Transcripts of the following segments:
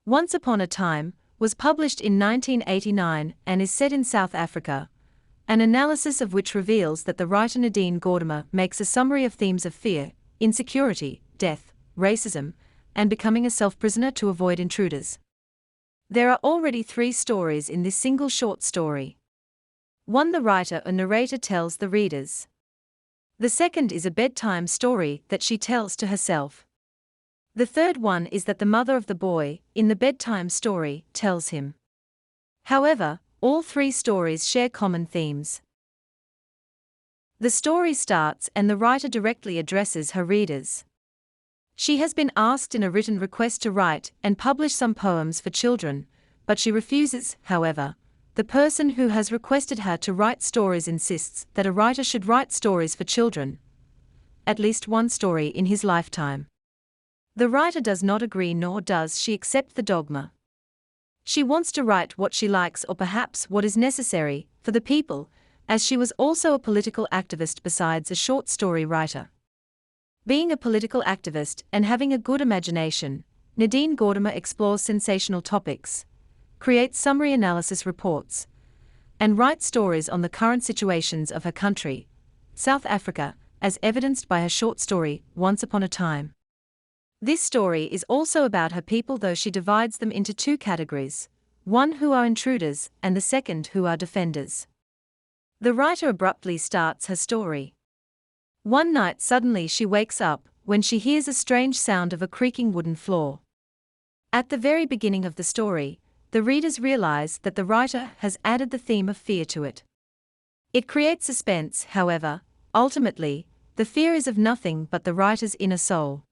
Once Upon a Time was published in 1989 and is set in South Africa, an analysis of which reveals that the writer Nadine Gordimer makes a summary of themes of fear, insecurity, death, racism, and becoming a self-prisoner to avoid intruders. There are already 3 stories in this single short story. One, the writer or narrator tells the readers. The second is a bedtime story that she tells to herself. The third one is that the mother of the boy, in the bedtime story, tells him. However, all 3 stories share common themes. The story starts and the writer directly addresses her readers. She has been asked in a written request to write and publish some poems for children, but she refuses. However, the person who has requested her to write stories insists that a writer should write stories for children, at least one story in his lifetime. The writer does not agree, nor does she accept the dogma. She wants to write what she likes, or perhaps what is necessary for the people, as she was also a political activist besides a short story writer. Being a political activist and having a good imagination, Nadine Gordimer explores sensational topics, creates summary analysis reports, and writes stories on the current situations of her country, South Africa, as evidenced by her short story, Once Upon a Time. This story is also about her people, though she divides them into 2 categories, one who are intruders and the second who are defenders. The writer abruptly starts her story. One night suddenly she wakes up when she hears a strange sound of a creaking wooden floor. At the very beginning of the story, the readers realize that the writer has added the theme of fear to it. It creates suspense, however, ultimately, the fear is of nothing but the writer's inner soul.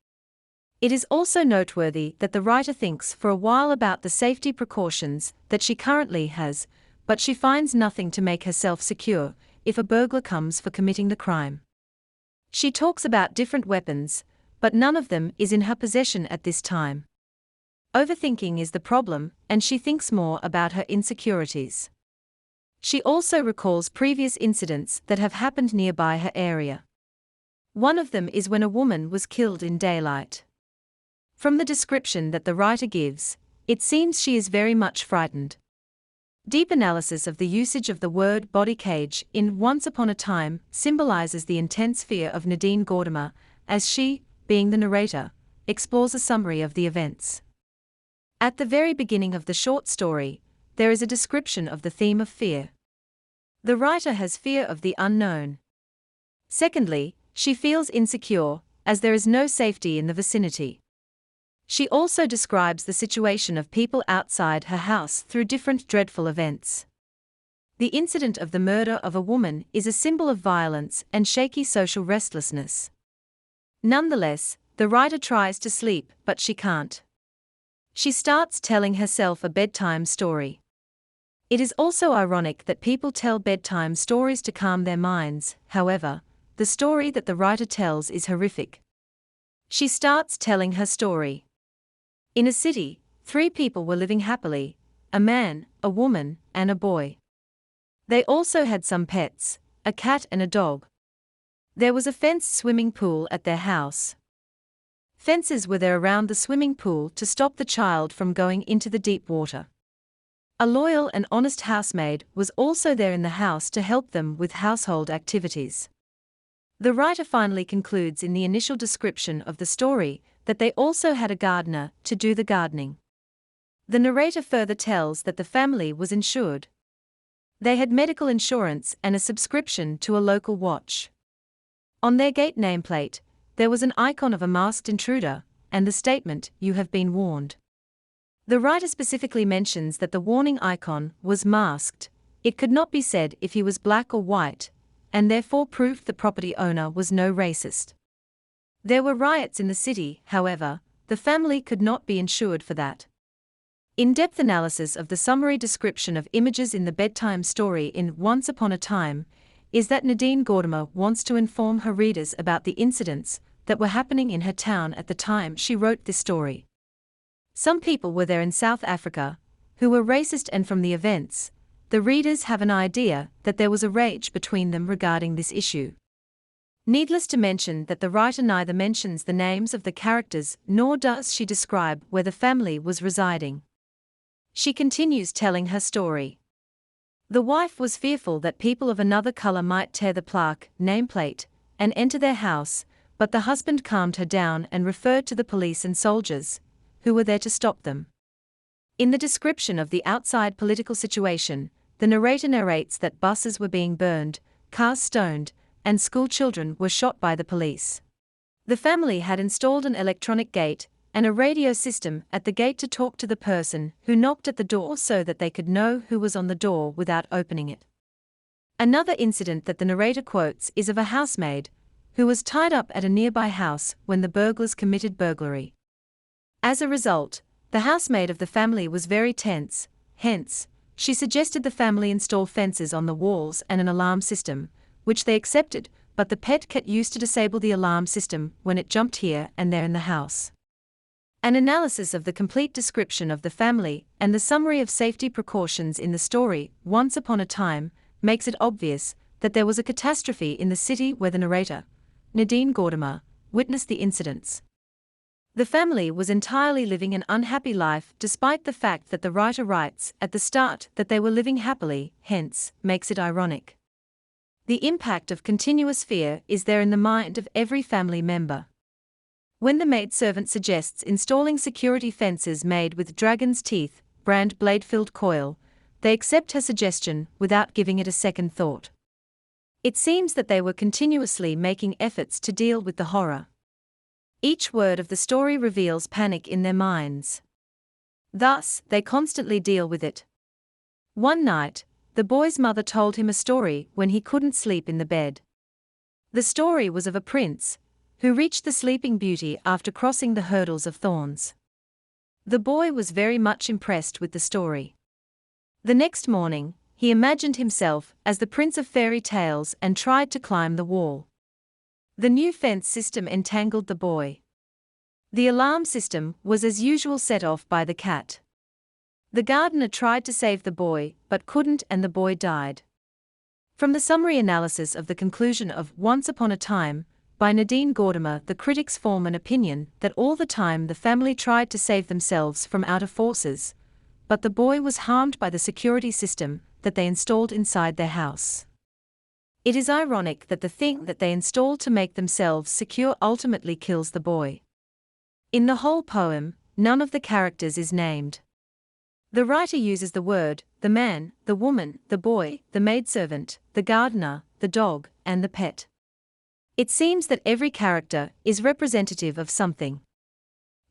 It is also noteworthy that the writer thinks for a while about the safety precautions that she currently has, but she finds nothing to make herself secure if a burglar comes for committing the crime. She talks about different weapons, but none of them is in her possession at this time. Overthinking is the problem, and she thinks more about her insecurities. She also recalls previous incidents that have happened nearby her area. One of them is when a woman was killed in daylight. From the description that the writer gives, it seems she is very much frightened. Deep analysis of the usage of the word body cage in Once Upon a Time symbolizes the intense fear of Nadine Gordimer, as she, being the narrator, explores a summary of the events. At the very beginning of the short story, there is a description of the theme of fear. The writer has fear of the unknown. Secondly, she feels insecure, as there is no safety in the vicinity. She also describes the situation of people outside her house through different dreadful events. The incident of the murder of a woman is a symbol of violence and shaky social restlessness. Nonetheless, the writer tries to sleep, but she can't. She starts telling herself a bedtime story. It is also ironic that people tell bedtime stories to calm their minds. However, the story that the writer tells is horrific. She starts telling her story. In a city, 3 people were living happily, a man, a woman, and a boy. They also had some pets, a cat and a dog. There was a fenced swimming pool at their house. Fences were there around the swimming pool to stop the child from going into the deep water. A loyal and honest housemaid was also there in the house to help them with household activities. The writer finally concludes in the initial description of the story that they also had a gardener to do the gardening. The narrator further tells that the family was insured. They had medical insurance and a subscription to a local watch. On their gate nameplate, there was an icon of a masked intruder, and the statement, "You have been warned." The writer specifically mentions that the warning icon was masked. It could not be said if he was black or white, and therefore proved the property owner was no racist. There were riots in the city, however, the family could not be insured for that. In-depth analysis of the summary description of images in the bedtime story in Once Upon a Time is that Nadine Gordimer wants to inform her readers about the incidents that were happening in her town at the time she wrote this story. Some people were there in South Africa who were racist, and from the events, the readers have an idea that there was a rage between them regarding this issue. Needless to mention that the writer neither mentions the names of the characters nor does she describe where the family was residing. She continues telling her story. The wife was fearful that people of another color might tear the plaque, nameplate, and enter their house, but the husband calmed her down and referred to the police and soldiers, who were there to stop them. In the description of the outside political situation, the narrator narrates that buses were being burned, cars stoned, and school children were shot by the police. The family had installed an electronic gate and a radio system at the gate to talk to the person who knocked at the door so that they could know who was on the door without opening it. Another incident that the narrator quotes is of a housemaid who was tied up at a nearby house when the burglars committed burglary. As a result, the housemaid of the family was very tense, hence, she suggested the family install fences on the walls and an alarm system, which they accepted, but the pet cat used to disable the alarm system when it jumped here and there in the house. An analysis of the complete description of the family and the summary of safety precautions in the story, Once Upon a Time, makes it obvious that there was a catastrophe in the city where the narrator, Nadine Gordimer, witnessed the incidents. The family was entirely living an unhappy life despite the fact that the writer writes at the start that they were living happily, hence, makes it ironic. The impact of continuous fear is there in the mind of every family member. When the maidservant suggests installing security fences made with dragon's teeth, brand blade-filled coil, they accept her suggestion without giving it a second thought. It seems that they were continuously making efforts to deal with the horror. Each word of the story reveals panic in their minds. Thus, they constantly deal with it. One night, the boy's mother told him a story when he couldn't sleep in the bed. The story was of a prince who reached the Sleeping Beauty after crossing the hurdles of thorns. The boy was very much impressed with the story. The next morning, he imagined himself as the prince of fairy tales and tried to climb the wall. The new fence system entangled the boy. The alarm system was as usual set off by the cat. The gardener tried to save the boy, but couldn't, and the boy died. From the summary analysis of the conclusion of Once Upon a Time, by Nadine Gordimer, the critics form an opinion that all the time the family tried to save themselves from outer forces, but the boy was harmed by the security system that they installed inside their house. It is ironic that the thing that they installed to make themselves secure ultimately kills the boy. In the whole poem, none of the characters is named. The writer uses the word, the man, the woman, the boy, the maidservant, the gardener, the dog, and the pet. It seems that every character is representative of something.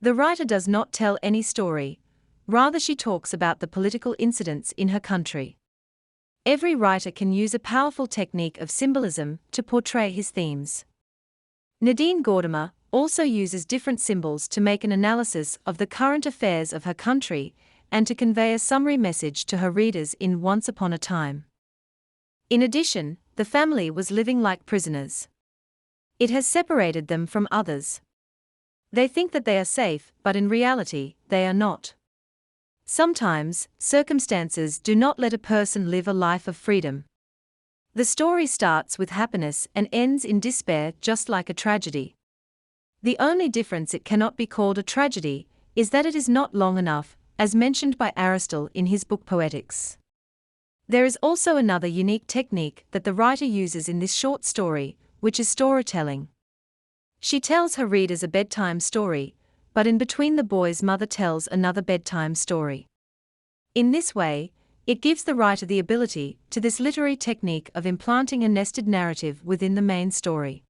The writer does not tell any story, rather she talks about the political incidents in her country. Every writer can use a powerful technique of symbolism to portray his themes. Nadine Gordimer also uses different symbols to make an analysis of the current affairs of her country and to convey a summary message to her readers in Once Upon a Time. In addition, the family was living like prisoners. It has separated them from others. They think that they are safe, but in reality, they are not. Sometimes, circumstances do not let a person live a life of freedom. The story starts with happiness and ends in despair, just like a tragedy. The only difference it cannot be called a tragedy is that it is not long enough, as mentioned by Aristotle in his book Poetics. There is also another unique technique that the writer uses in this short story, which is storytelling. She tells her readers a bedtime story, but in between the boy's mother tells another bedtime story. In this way, it gives the writer the ability to this literary technique of implanting a nested narrative within the main story.